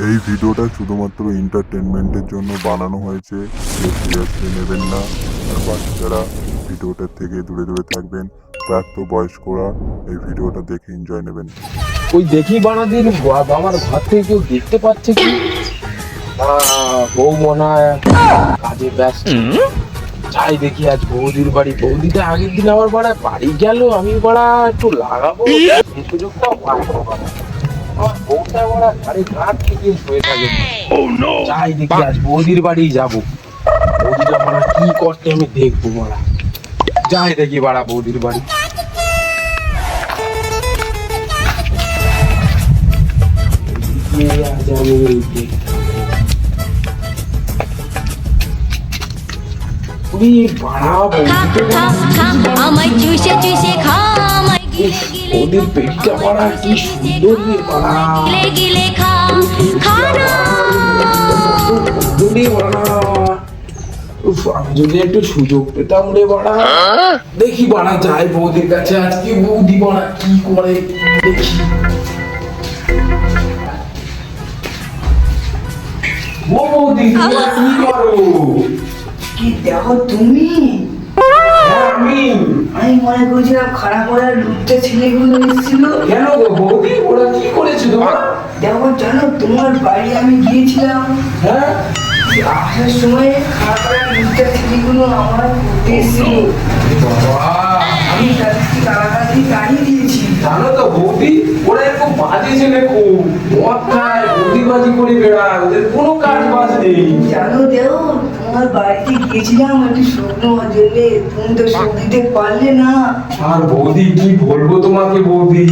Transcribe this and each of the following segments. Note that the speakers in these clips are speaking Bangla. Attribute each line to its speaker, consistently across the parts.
Speaker 1: এই ভিডিওটা শুধুমাত্র এন্টারটেনমেন্টের জন্য বানানো হয়েছে, কেউ সিরিয়াসলি নেবেন না। আর বাচ্চারা ভিডিওটার থেকে দূরে দূরে থাকবেন। প্রাপ্ত বয়স্করা এই ভিডিওটা দেখে এনজয় নেবেন।
Speaker 2: ওই দেখি বানাদিন আমার ঘর থেকে কেউ দেখতে পাচ্ছে কি? বউ মনে হয় কাজে ব্যস্ত। যাই দেখি আজ বৌদির বাড়ি। বৌদিটা আগের দিন আমার বাড়ি গেল, আমি একটু লাগাবো এই সুযোগটা পাবো। আমার বউটা ঘরে ঘাট থেকে শুয়ে থাকে। যাই দেখি আজ বৌদির বাড়ি যাবো। বৌদিটা কি করতে আমি দেখবো যাই দেখি বৌদির বাড়ি। ওদের পেটটা পাড়া কি সুন্দর আমি যদি একটু সুযোগ পেতাম রে বাড়া, দেখি বাড়া যায় বৌদির কাছে আজকে। বৌদি বাড়া কি করে দেখি। বৌদি কি করো?
Speaker 3: কি দেখো তুমি?
Speaker 2: আমি
Speaker 3: মনে করছিলাম খারাপ করার লুটটা ছেলেগুলো এসেছিল।
Speaker 2: কেন গো বৌদি, ওরা কি করেছে তোমার?
Speaker 3: দেখো জানো, তোমার বাড়ি আমি গিয়েছিলাম।
Speaker 2: হ্যাঁ,
Speaker 3: আসার সময় খারাপ করার লুটটা ছেলেগুলো আমার করতে এসেছিল। আমি তাদেরকে তাড়াতাড়ি তাড়িয়ে দিয়েছি।
Speaker 2: জানো তো বৌদি, ওরা এরকম বাজে ছেলে, খুব মদ খায়, বৌদিবাজি করে বেড়ায়, ওদের কোনো কাজ বাজ নেই।
Speaker 3: জানো দেখো, তোমার বাড়িতে গিয়েছিলাম একটু শুকনো জন্য, তুমি তো সুখ দিতে পারলে না।
Speaker 2: আর বৌদি কি বলবো তোমাকে বৌদি,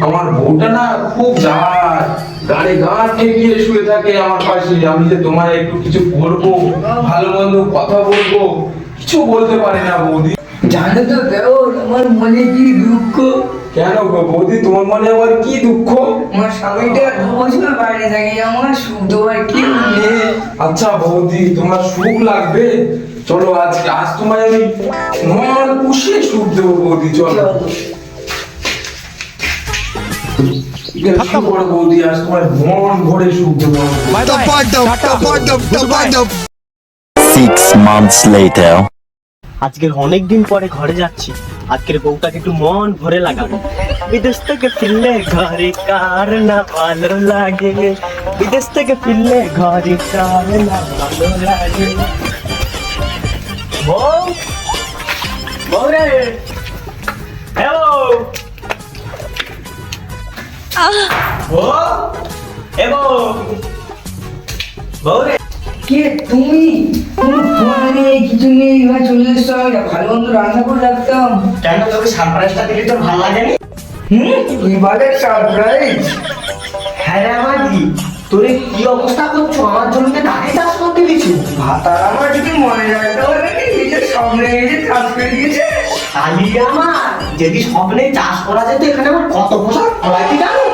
Speaker 2: আমার বউটা না খুব যায়, গাড়ি গাঁ ঠেকিয়ে শুয়ে থাকে আমার পাশে। আমি যে তোমার একটু কিছু বলবো, ভালো মন্দ কথা বলবো, কিছু বলতে পারে না বৌদি।
Speaker 3: জানো তো দেখো, আমার মনে কি দুঃখ।
Speaker 2: কেন গো বৌদি, তোমার মনে আবার কি দুঃখ?
Speaker 3: আমার স্বামীটা 2 বছর বাইরে থাকে, আমার সুখ দেওয়ার কেউ নেই।
Speaker 2: আচ্ছা বৌদি, তোমার সুখ লাগবে, চলো আজ তোমায় আমি মন পুষিয়ে সুখ দেবো বৌদি, চলো। বৌদি, আজ তোমার মন ভরে সুখ দেবো।
Speaker 4: 6 months later.
Speaker 5: আজকের অনেকদিন পরে ঘরে যাচ্ছি, আজকের বউটাকে একটু মন ভরে লাগাবো। বিদেশ থেকে ফিরলে ঘরে কার না ভালো লাগে, বিদেশ থেকে ফিরলে ঘরে কার না ভালো লাগে। বউ, বউ রে, এ বউ, বউ, এ বউ, বউ রে।
Speaker 3: কে তুমি? কোনো ফোন নেই, কিছু নেই, এবার চলে এসছো। আমি ভালো মন্দ রান্না করে রাখতাম।
Speaker 5: কেন তোকে সারপ্রাইজটা দিলে তোর ভালো লাগেনি?
Speaker 3: এবারে সারপ্রাইজ?
Speaker 5: হ্যাঁ রে আমাদি, তোর কি অবস্থা করছো? আমার জমিতে ধানে চাষ করতে দিচ্ছি।
Speaker 3: ভাতার আমার যদি মনে রাখতে পারে, নিজের স্বপ্নে নিজে চাষ করে দিয়েছে।
Speaker 5: শালি আমার, যদি স্বপ্নে চাষ করা যেত, এখানে আমার কত ফসল ফলাইতে জানো?